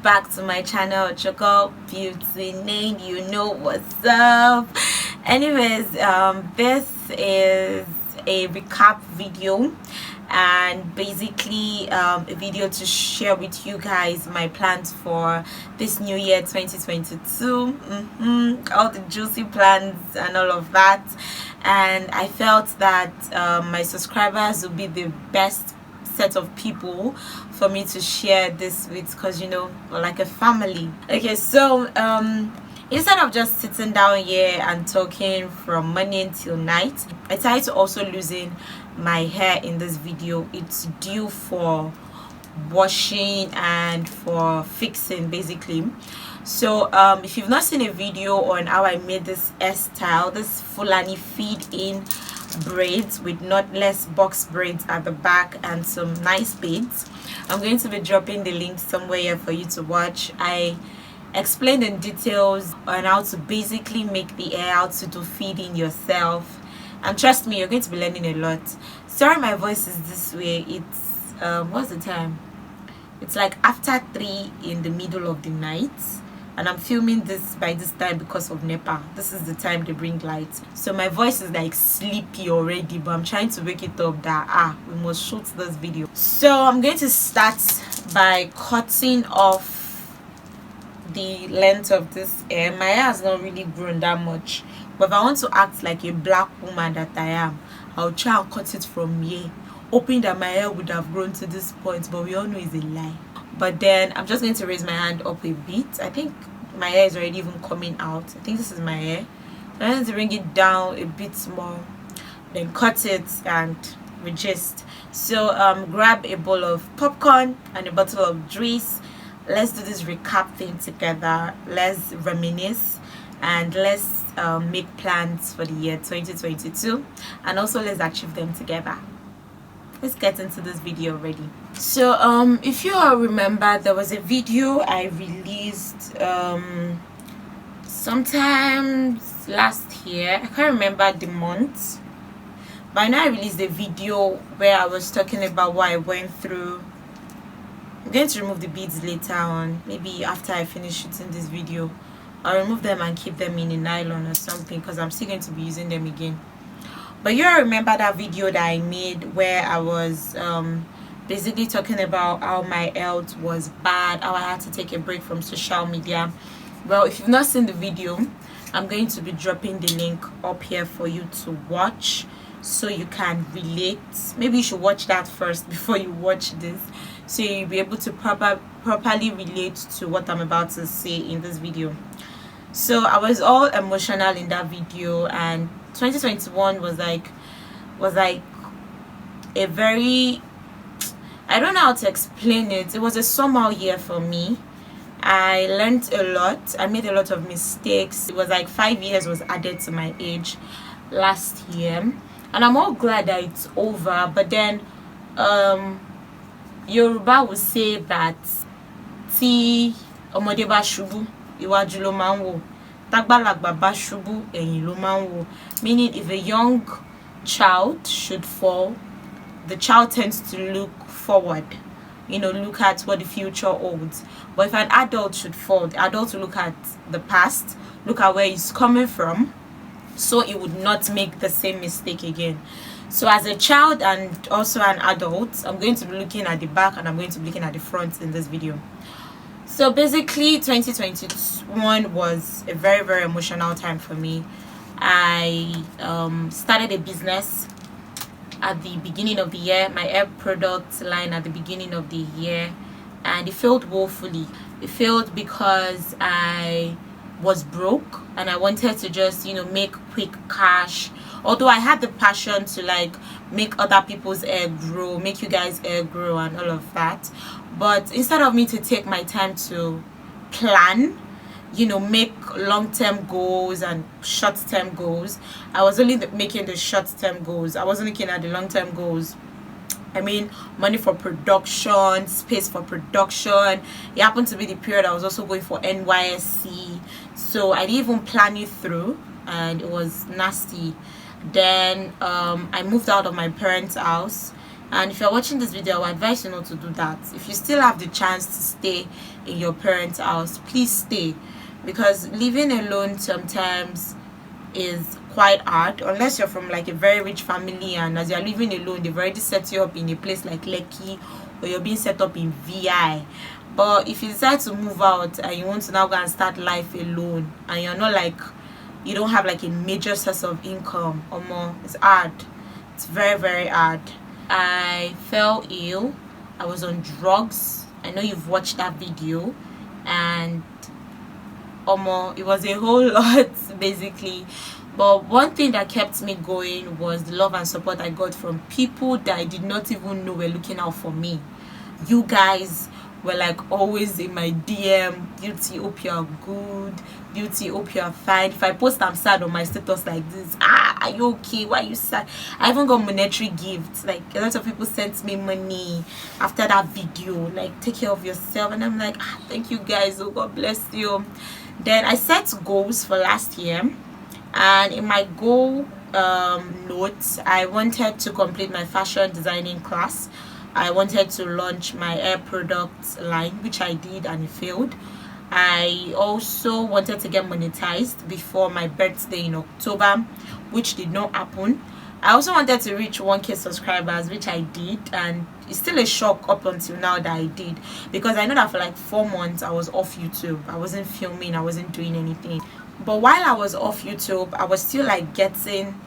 back to my channel, Choco Beauty Name. You know what's up. Anyways, this is a recap video, and basically a video to share with you guys my plans for this new year 2022. All the juicy plans and all of that. And I felt that my subscribers would be the best set of people for me to share this with, because we're like a family. Okay, so instead of just sitting down here and talking from morning till night, I tried to also loosen my hair in this video. It's due for washing and for fixing basically. So if you've not seen a video on how I made this hairstyle, this Fulani feed in braids with knotless box braids at the back and some nice beads, I'm going to be dropping the link somewhere here for you to watch. I explained in details on how to basically make the hair, how to do feeding yourself, and trust me, you're going to be learning a lot. Sorry my voice is this way. It's what's the time? It's like after 3 in the middle of the night, and I'm filming this by this time because of NEPA. This is the time they bring lights, so my voice is like sleepy already, but I'm trying to wake it up that we must shoot this video. So I'm going to start by cutting off the length of this hair. My hair has not really grown that much, but if I want to act like a black woman that I am, I'll try and cut it from here, hoping that my hair would have grown to this point, but we all know it's a lie. But then I'm just going to raise my hand up a bit. I think my hair is already even coming out. I think this is my hair. So I'm going to bring it down a bit more, then cut it and regist. So grab a bowl of popcorn and a bottle of juice. Let's do this recap thing together. Let's reminisce and let's make plans for the year 2022, and also let's achieve them together. Let's get into this video already. So if you all remember, there was a video I released sometimes last year. I can't remember the month, but I know I released a video where I was talking about what I went through. I'm going to remove the beads later on, maybe after I finish shooting this video. I'll remove them and keep them in a nylon or something, because I'm still going to be using them again. But you all remember that video that I made where I was basically talking about how my health was bad, how I had to take a break from social media. Well, if you've not seen the video, I'm going to be dropping the link up here for you to watch, so you can relate. Maybe you should watch that first before you watch this, so you'll be able to properly relate to what I'm about to say in this video. So I was all emotional in that video, and 2021 was like a very, I don't know how to explain it. It was a somehow year for me. I learned a lot. I made a lot of mistakes. It was like 5 years was added to my age last year, and I'm all glad that it's over. But then Yoruba would say that ti omode ba shubu iwaju lo ma nwo, tagbalagba ba shubu eyin lo ma nwo, meaning if a young child should fall, the child tends to look forward, look at what the future holds. But if an adult should fall, the adult will look at the past, look at where he's coming from, so it would not make the same mistake again. So as a child and also an adult, I'm going to be looking at the back and I'm going to be looking at the front in this video. So basically 2021 was a very, very emotional time for me. I started a business at the beginning of the year, my hair product line at the beginning of the year, and it failed woefully. It failed because I was broke and I wanted to just make quick cash. Although I had the passion to like make other people's hair grow, make you guys hair grow and all of that, but instead of me to take my time to plan, make long-term goals and short-term goals, I was only making the short-term goals. I wasn't looking at the long-term goals. I mean, money for production, space for production. It happened to be the period I was also going for NYSC, so I didn't even plan it through, and it was nasty. Then I moved out of my parents' house And if you're watching this video, I would advise you not to do that. If you still have the chance to stay in your parents' house, please stay, because living alone sometimes is quite hard, unless you're from like a very rich family and as you're living alone they've already set you up in a place like Lekki, or you're being set up in VI. But if you decide to move out and you want to now go and start life alone, and you're not like, you don't have like a major source of income or more, it's hard. It's very, very hard. I fell ill. I was on drugs. I know you've watched that video, and it was a whole lot basically. But one thing that kept me going was the love and support I got from people that I did not even know were looking out for me. You guys were like always in my DM. Beauty, hope you're good. Beauty, hope you're fine. If I post I'm sad on my status like this, are you okay? Why are you sad? I even got monetary gifts. Like a lot of people sent me money after that video, like take care of yourself, and I'm like, thank you guys, oh God bless you. Then I set goals for last year, and in my goal notes, I wanted to complete my fashion designing class. I wanted to launch my hair products line, which I did and it failed. I also wanted to get monetized before my birthday in October, which did not happen. I also wanted to reach 1K subscribers, which I did, and it's still a shock up until now that I did, because I know that for like 4 months I was off YouTube. I wasn't filming, I wasn't doing anything. But while I was off YouTube, I was still like getting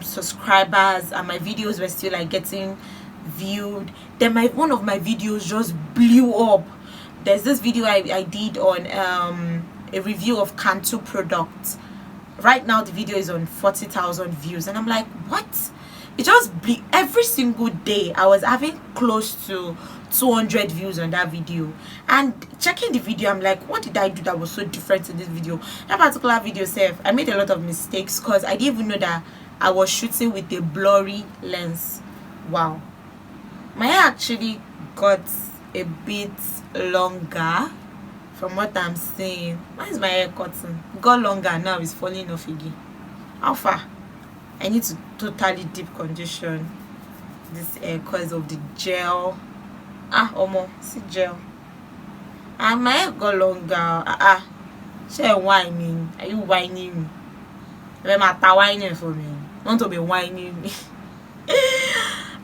subscribers, and my videos were still like getting viewed. Then one of my videos just blew up. There's this video I did on a review of Cantu products. Right now the video is on 40,000 views, and I'm like, what? It just every single day I was having close to 200 views on that video. And checking the video, I'm like, what did I do that was so different in this video? That particular video I made a lot of mistakes, because I didn't even know that I was shooting with a blurry lens. Wow, my hair actually got a bit longer from what I'm seeing. Why is my hair cutting? Got longer, now it's falling off again. How far? I need to totally deep condition this hair because of the gel. See gel. And my hair got longer. She whining. Are you whining me? Remember whining for me. Want to be whining me.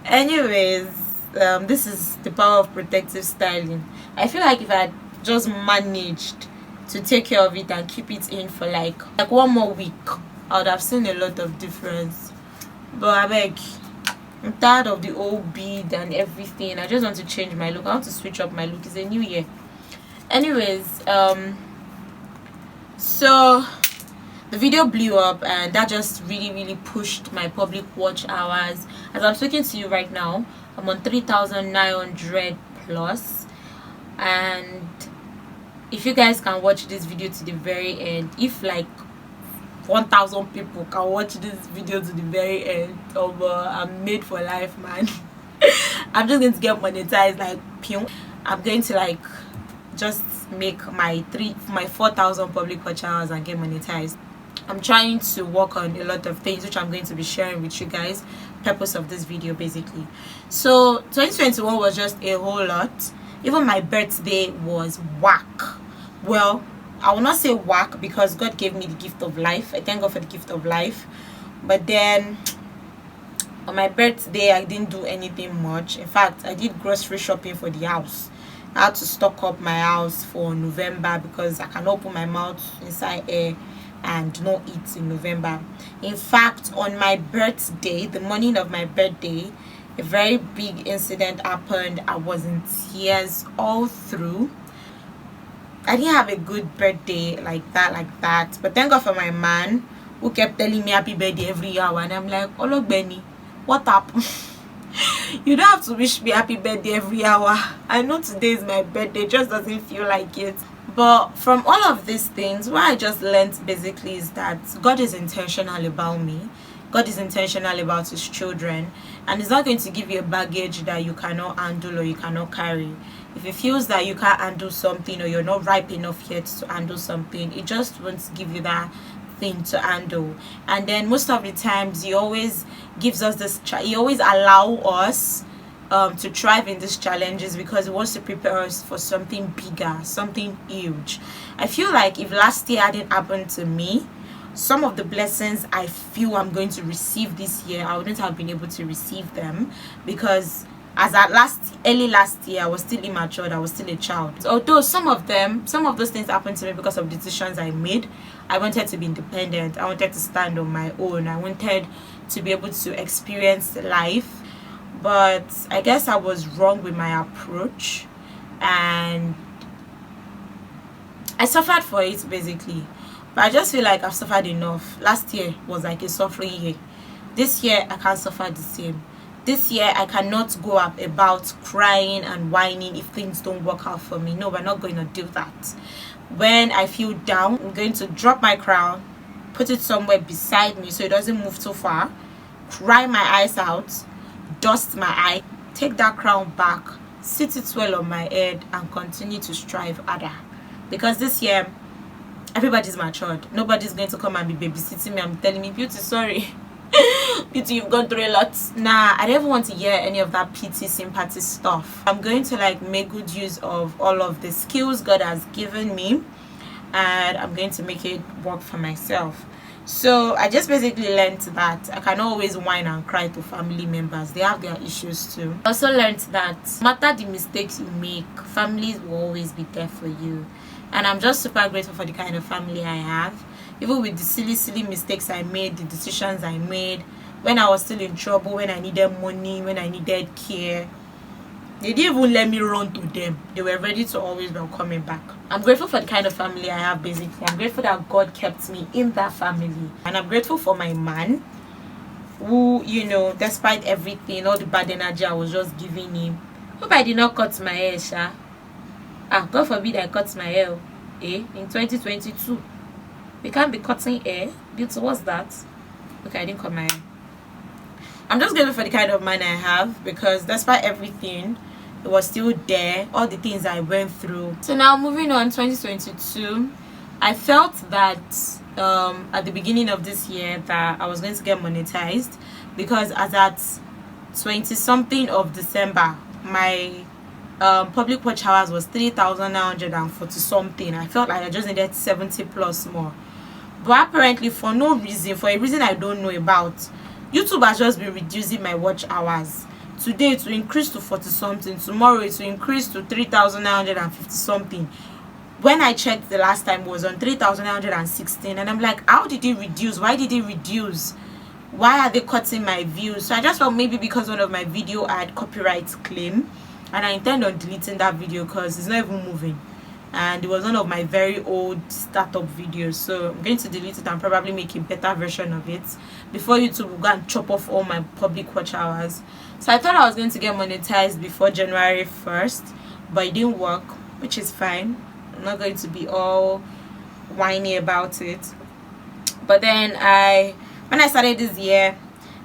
Anyways, this is the power of protective styling. I feel like if I had just managed to take care of it and keep it in for like 1 more week, I would have seen a lot of difference. But I beg, I'm tired of the old bead and everything. I just want to change my look. I want to switch up my look. It's a new year. Anyways, so the video blew up, and that just really pushed my public watch hours. As I'm speaking to you right now, I'm on 3,900 plus. And if you guys can watch this video to the very end, if like 1,000 people can watch this video to the very end, I'm made for life, man. I'm just going to get monetized like pew. I'm going to like just make my 4,000 public watch hours and get monetized. I'm trying to work on a lot of things, which I'm going to be sharing with you guys. Purpose of this video basically. So 2021 was just a whole lot. Even my birthday was whack. Well, I will not say whack, because God gave me the gift of life. I thank God for the gift of life. But then on my birthday I didn't do anything much. In fact, I did grocery shopping for the house. I had to stock up my house for November, because I can open my mouth inside air and not eat in November. In fact, on my birthday, the morning of my birthday, a very big incident happened. I was in tears all through. I didn't have a good birthday like that. But thank God for my man, who kept telling me happy birthday every hour. And I'm like, oh look, Benny, what happened? You don't have to wish me happy birthday every hour. I know today is my birthday, it just doesn't feel like it. But from all of these things, what I just learned basically is that God is intentional about me. God is intentional about his children, and he's not going to give you a baggage that you cannot handle or you cannot carry. If he feels that you can't handle something, or you're not ripe enough yet to handle something, it just won't give you that thing to handle. And then most of the times he always gives us this he always allow us to thrive in these challenges because he wants to prepare us for something bigger, something huge. I feel like if last year hadn't happened to me, some of the blessings I feel I'm going to receive this year, I wouldn't have been able to receive them, because as at early last year, I was still immature, I was still a child. Although some of those things happened to me because of decisions I made. I wanted to be independent, I wanted to stand on my own, I wanted to be able to experience life. But I guess I was wrong with my approach, and I suffered for it basically. But I just feel like I've suffered enough. Last year was like a suffering year. This year I can't suffer the same. This year I cannot go up about crying and whining if things don't work out for me. No, we're not going to do that. When I feel down, I'm going to drop my crown, put it somewhere beside me so it doesn't move too far, cry my eyes out, dust my eye, take that crown back, sit it well on my head, and continue to strive harder. Because this year everybody's matured. Nobody's going to come and be babysitting me and telling me, Beauty, sorry. Beauty, you've gone through a lot. Nah, I don't even want to hear any of that pity, sympathy stuff. I'm going to like make good use of all of the skills God has given me, and I'm going to make it work for myself. So I just basically learned that I can always whine and cry to family members. They have their issues too. I also learned that no matter the mistakes you make, families will always be there for you. And I'm just super grateful for the kind of family I have. Even with the silly mistakes I made, the decisions I made, when I was still in trouble, when I needed money, when I needed care, they didn't even let me run to them. They were ready to always welcome me back. I'm grateful for the kind of family I have basically. I'm grateful that God kept me in that family. And I'm grateful for my man, who, you know, despite everything, all the bad energy I was just giving him. Hope I did not cut my hair, Sha. God forbid I cut my hair. In 2022. We can't be cutting hair. Beauty, what's that? Okay, I didn't cut my hair. I'm just grateful for the kind of man I have, because despite everything, it was still there, all the things I went through. So now moving on, 2022, I felt that at the beginning of this year that I was going to get monetized, because as at 20 something of December, my public watch hours was 3,940 something. I felt like I just needed 70 plus more, but apparently for no reason, for a reason I don't know about, YouTube has just been reducing my watch hours. Today it will increase to 40 something, tomorrow it will increase to 3,950 something. When I checked the last time, it was on 3,916, and I'm like, how did it reduce? Why did it reduce? Why are they cutting my views? So I just thought maybe because one of my video had copyright claim, and I intend on deleting that video because it's not even moving, and it was one of my very old startup videos. So I'm going to delete it and probably make a better version of it before YouTube will go and chop off all my public watch hours. So I thought I was going to get monetized before January 1st, but it didn't work, which is fine. I'm not going to be all whiny about it. But then when I started this year,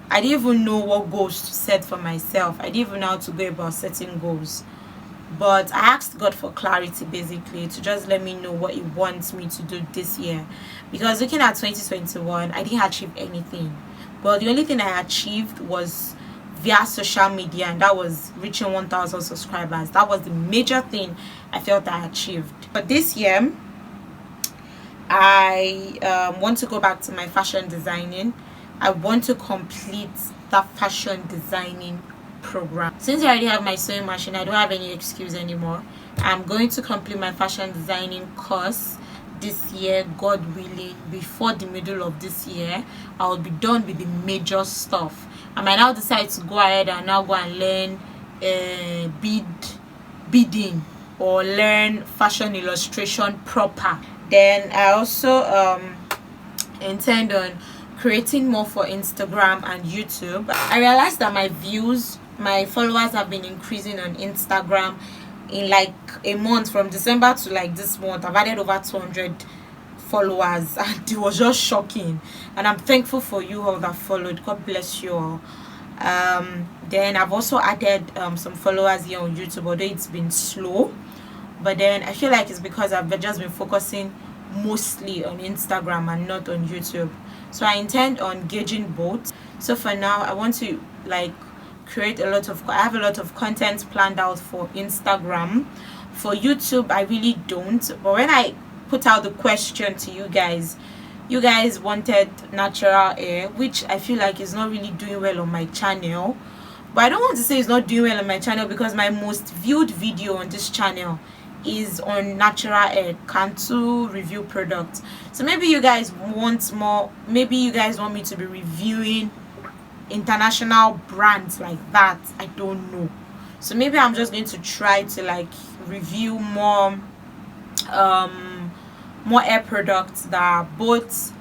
I didn't even know what goals to set for myself. I didn't even know how to go about setting goals. But I asked God for clarity, basically, to just let me know what He wants me to do this year. Because looking at 2021, I didn't achieve anything. But the only thing I achieved was via social media, and that was reaching 1,000 subscribers. That was the major thing I felt I achieved. But this year, I want to go back to my fashion designing. I want to complete that fashion designing program. Since I already have my sewing machine, I don't have any excuse anymore. I'm going to complete my fashion designing course this year, God willing. Before the middle of this year, I will be done with the major stuff. I might now decide to go ahead and now go and learn beading or learn fashion illustration proper. Then I also intend on creating more for Instagram and YouTube. I realized that my followers have been increasing on Instagram. In like a month, from December to like this month, I've added over 200 followers, and it was just shocking. And I'm thankful for you all that followed. God bless you all. Then I've also added some followers here on YouTube, although it's been slow. But then I feel like it's because I've just been focusing mostly on Instagram and not on YouTube. So I intend on gauging both. So for now, I want to like I have a lot of content planned out for Instagram. For YouTube, I really don't. But when I put out the question to you guys wanted natural hair, which I feel like is not really doing well on my channel. But I don't want to say it's not doing well on my channel, because my most viewed video on this channel is on natural hair Cantu review products. So maybe you guys want more, maybe you guys want me to be reviewing international brands like that. I don't know. So maybe I'm just going to try to like review more hair products that are both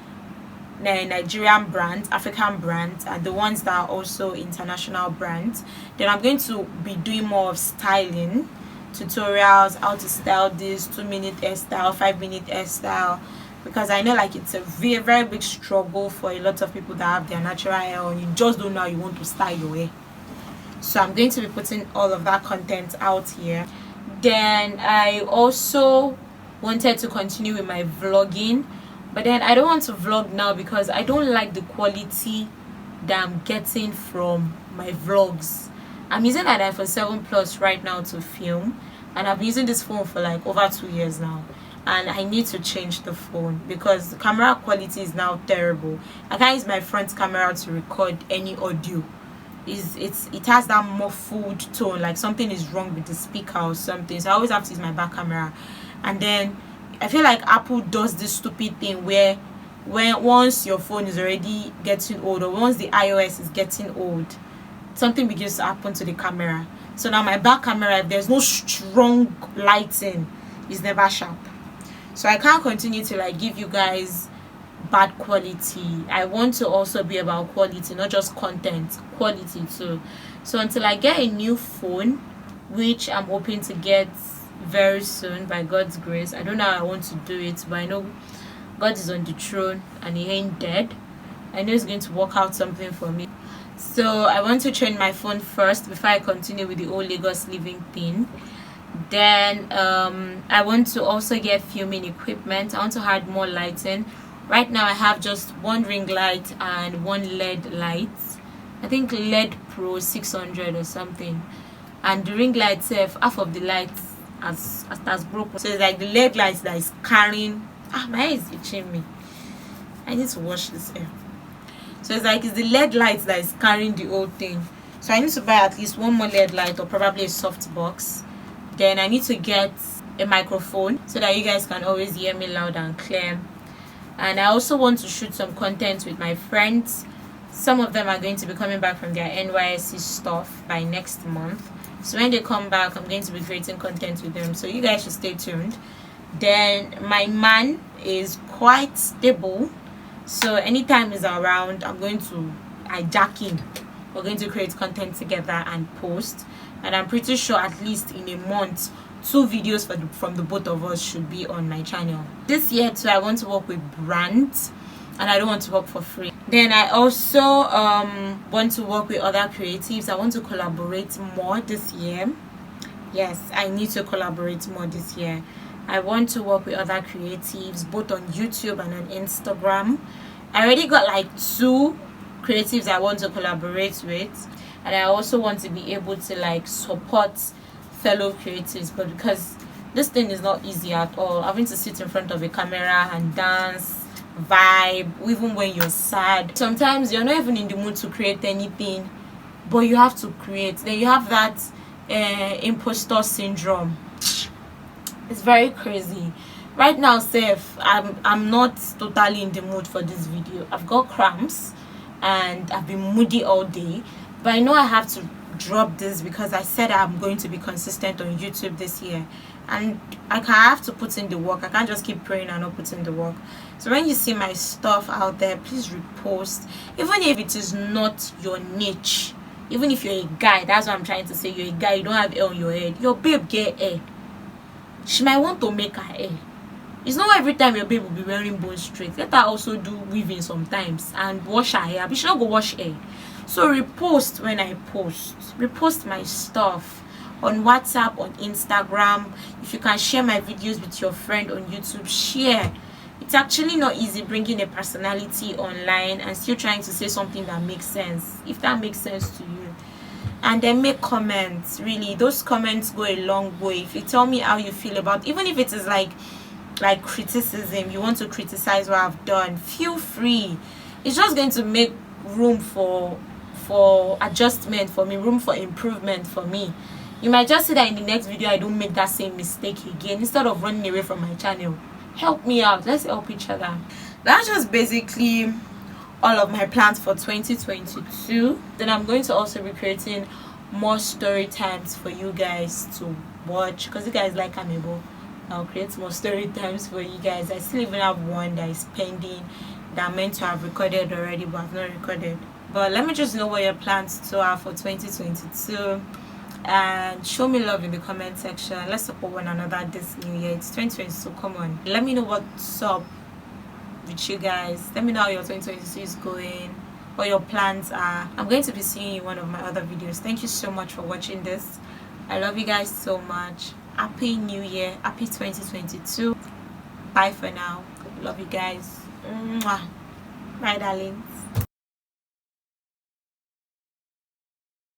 Nigerian brands, African brands, and the ones that are also international brands. Then I'm going to be doing more of styling tutorials, how to style this 2-minute hairstyle, 5-minute hairstyle, because I know like it's a very, very big struggle for a lot of people that have their natural hair and you just don't know how you want to style your hair. So I'm going to be putting all of that content out here. Then I also wanted to continue with my vlogging, but then I don't want to vlog now because I don't like the quality that I'm getting from my vlogs. I'm using an iPhone 7 Plus right now to film, and I've been using this phone for like over 2 years now, and I need to change the phone because the camera quality is now terrible. I can't use my front camera to record any audio. It has that muffled tone, like something is wrong with the speaker or something, so I always have to use my back camera. And then I feel like Apple does this stupid thing where once your phone is already getting old, or once the iOS is getting old, something begins to happen to the camera. So now my back camera, if there's no strong lighting, is never sharp. So I can't continue to like give you guys bad quality. I want to also be about quality, not just content, quality too. So until I get a new phone, which I'm hoping to get very soon by God's grace. I don't know how I want to do it, but I know God is on the throne and he ain't dead. I know he's going to work out something for me. So I want to change my phone first before I continue with the whole Lagos living thing. Then I want to also get filming equipment. I want to add more lighting. Right now I have just one ring light and one LED light. I think LED Pro 600 or something. And the ring light itself, half of the lights has broken. So it's like the LED light that is carrying. My hair is itching me. I need to wash this hair. So it's like it's the LED light that is carrying the whole thing. So I need to buy at least one more LED light or probably a soft box. Then I need to get a microphone so that you guys can always hear me loud and clear. And I also want to shoot some content with my friends. Some of them are going to be coming back from their NYSC stuff by next month. So when they come back, I'm going to be creating content with them. So you guys should stay tuned. Then my man is quite stable. So anytime he's around, I'm going to hijack him. We're going to create content together and post. And I'm pretty sure at least in a month, 2 videos from the both of us should be on my channel. This year too, I want to work with brands. And I don't want to work for free. Then I also want to work with other creatives. I want to collaborate more this year. Yes, I need to collaborate more this year. I want to work with other creatives both on YouTube and on Instagram. I already got like 2 creatives I want to collaborate with, and I also want to be able to like support fellow creatives, but because this thing is not easy at all, having to sit in front of a camera and dance, vibe, even when you're sad, sometimes you're not even in the mood to create anything, but you have to create. Then you have that imposter syndrome. It's very crazy. Right now, Seth, I'm not totally in the mood for this video. I've got cramps and I've been moody all day, but I know I have to drop this because I said I'm going to be consistent on YouTube this year, and I have to put in the work. I can't just keep praying and not put in the work. So when you see my stuff out there, please repost, even if it is not your niche. Even if you're a guy, that's what I'm trying to say. You're a guy, you don't have hair on your head, your babe get hair. She might want to make her hair. It's not every time your babe will be wearing bone straight. Let her also do weaving sometimes and wash her hair. But she not go wash hair. So repost when I post. Repost my stuff on WhatsApp, on Instagram. If you can share my videos with your friend on YouTube, share. It's actually not easy bringing a personality online and still trying to say something that makes sense, if that makes sense to you. And then make comments. Really, those comments go a long way. If you tell me how you feel about, even if it is like criticism, you want to criticize what I've done, feel free. It's just going to make room for adjustment for me, room for improvement for me. You might just see that in the next video I don't make that same mistake again. Instead of running away from my channel, help me out. Let's help each other. That's just basically all of my plans for 2022. Then I'm going to also be creating more story times for you guys to watch, because you guys like Amebo. I'll create more story times for you guys. I still even have one that is pending that I'm meant to have recorded already, but I've not recorded. But let me just know what your plans to are for 2022, and show me love in the comment section. Let's support one another this new year. It's 2022. Come on, let me know what's up with you guys. Let me know how your 2022 is going, what your plans are. I'm going to be seeing you in one of my other videos. Thank you so much for watching this. I love you guys so much. Happy new year, happy 2022. Bye for now. Love you guys. Mwah. Bye darlings.